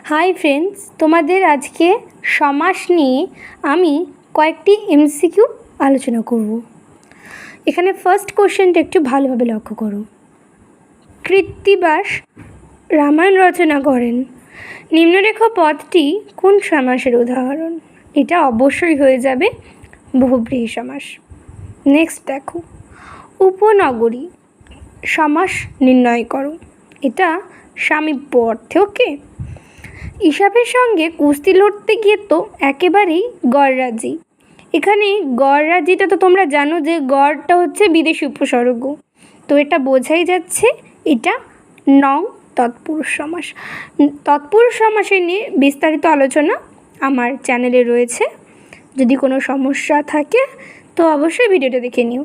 Hi friends, তোমাদের আজকে সমাস নিয়ে আমি কয়েকটি এমসিকিউ আলোচনা করব। এখানে ফার্স্ট কোশ্চেনটা একটু ভালোভাবে লক্ষ্য করো। কৃত্তিবাস রামায়ণ রচনা করেন, নিম্নরেখ পদটি কোন সমাসের উদাহরণ? এটা অবশ্যই হয়ে যাবে বহুব্রীহি সমাস। নেক্সট দেখো, উপনগরী সমাস নির্ণয় করো। এটা সামীপ্য অর্থে। ওকে, ইসাবের সঙ্গে কুস্তি লড়তে গিয়ে তো একেবারেই গড়রাজি। এখানে গড়রাজিটা তো তোমরা জানো যে গড়টা হচ্ছে বিদেশি উপসর্গ, তো এটা বোঝাই যাচ্ছে এটা নং তৎপুরুষ সমাস। তৎপুরুষ সমাসের নিয়ে বিস্তারিত আলোচনা আমার চ্যানেলে রয়েছে, যদি কোনো সমস্যা থাকে তো অবশ্যই ভিডিওটা দেখে নিও।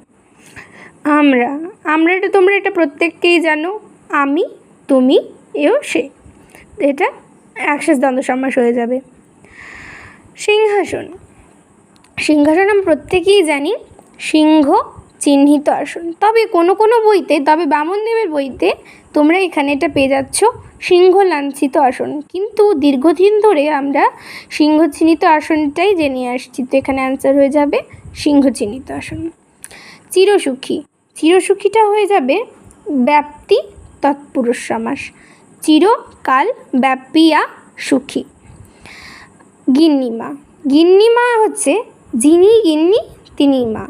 আমরা এটা তোমরা এটা প্রত্যেককেই জানো, আমি, তুমি, এও সে, এটা একশেষ দ্বন্দ্ব সমাস হয়ে যাবে। সিংহাসন আমরা প্রত্যেকেই জানি সিংহ চিহ্নিত আসন, তবে কোনো বইতে, তবে বামনদেবের বইতে তোমরা এখানে এটা পেয়ে যাচ্ছ সিংহ লাঞ্ছিত আসন, কিন্তু দীর্ঘদিন ধরে আমরা সিংহ চিহ্নিত আসনটাই জেনে আসছি, তো এখানে অ্যান্সার হয়ে যাবে সিংহ চিহ্নিত আসন। চিরসুখীটা হয়ে যাবে ব্যাপ্তি তৎপুরুষ সমাস, চিরকাল ব্যাপিয়া সুখী। গিন্নিমা হচ্ছে যিনি গিন্নি তিনি মা।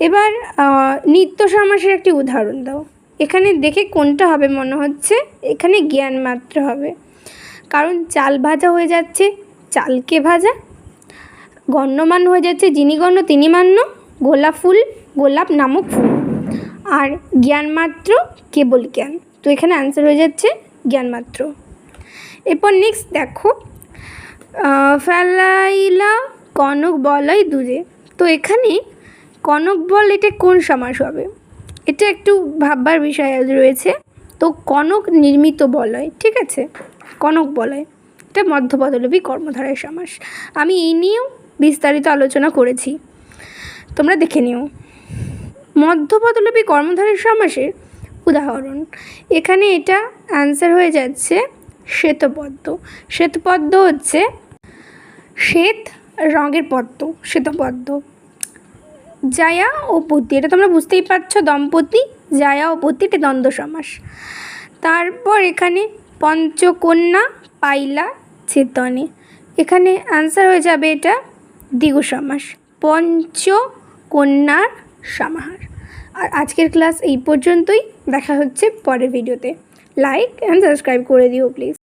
এবার নিত্য সমাসের একটি উদাহরণ দাও। এখানে দেখে কোনটা হবে মনে হচ্ছে? এখানে জ্ঞান মাত্র হবে, কারণ চাল ভাজা হয়ে যাচ্ছে চালকে ভাজা, গণ্যমান হয়ে যাচ্ছে যিনি গণ্য তিনি মান্য, গোলাপ ফুল গোলাপ নামক ফুল, আর জ্ঞান মাত্র কেবল জ্ঞান, তো এখানে অ্যান্সার হয়ে যাচ্ছে জ্ঞান মাত্র। এরপর নেক্সট দেখো, ফেলাইলা কনক বলয় দূরে, তো এখানে কনক বল এটা কোন সমাস হবে? এটা একটু ভাববার বিষয় রয়েছে। তো কনক নির্মিত বলয়, ঠিক আছে, কনক বলয় এটা মধ্যপদলোপী কর্মধারয় সমাস। আমি এই নিয়েও বিস্তারিত আলোচনা করেছি, তোমরা দেখে নিও। মধ্যপদলোপী কর্মধারয় সমাসের উদাহরণ, এখানে এটা অ্যান্সার হয়ে যাচ্ছে শ্বেতপদ্ম। শ্বেতপদ্ম হচ্ছে শ্বেত রঙের পদ্ম, শ্বেতপদ্ম। জায়া ও পতি, এটা তোমরা বুঝতেই পারছো, দম্পতি জায়া ও পতি, এটা দ্বন্দ্ব সমাস। তারপর এখানে পঞ্চকন্যা পাইলা চেতনে, এখানে অ্যান্সার হয়ে যাবে এটা দ্বিগু সমাস, পঞ্চকন্যার সমাহার। আর আজকের ক্লাস এই পর্যন্তই, দেখা হচ্ছে পরের ভিডিওতে। লাইক অ্যান্ড সাবস্ক্রাইব করে দিও প্লিজ।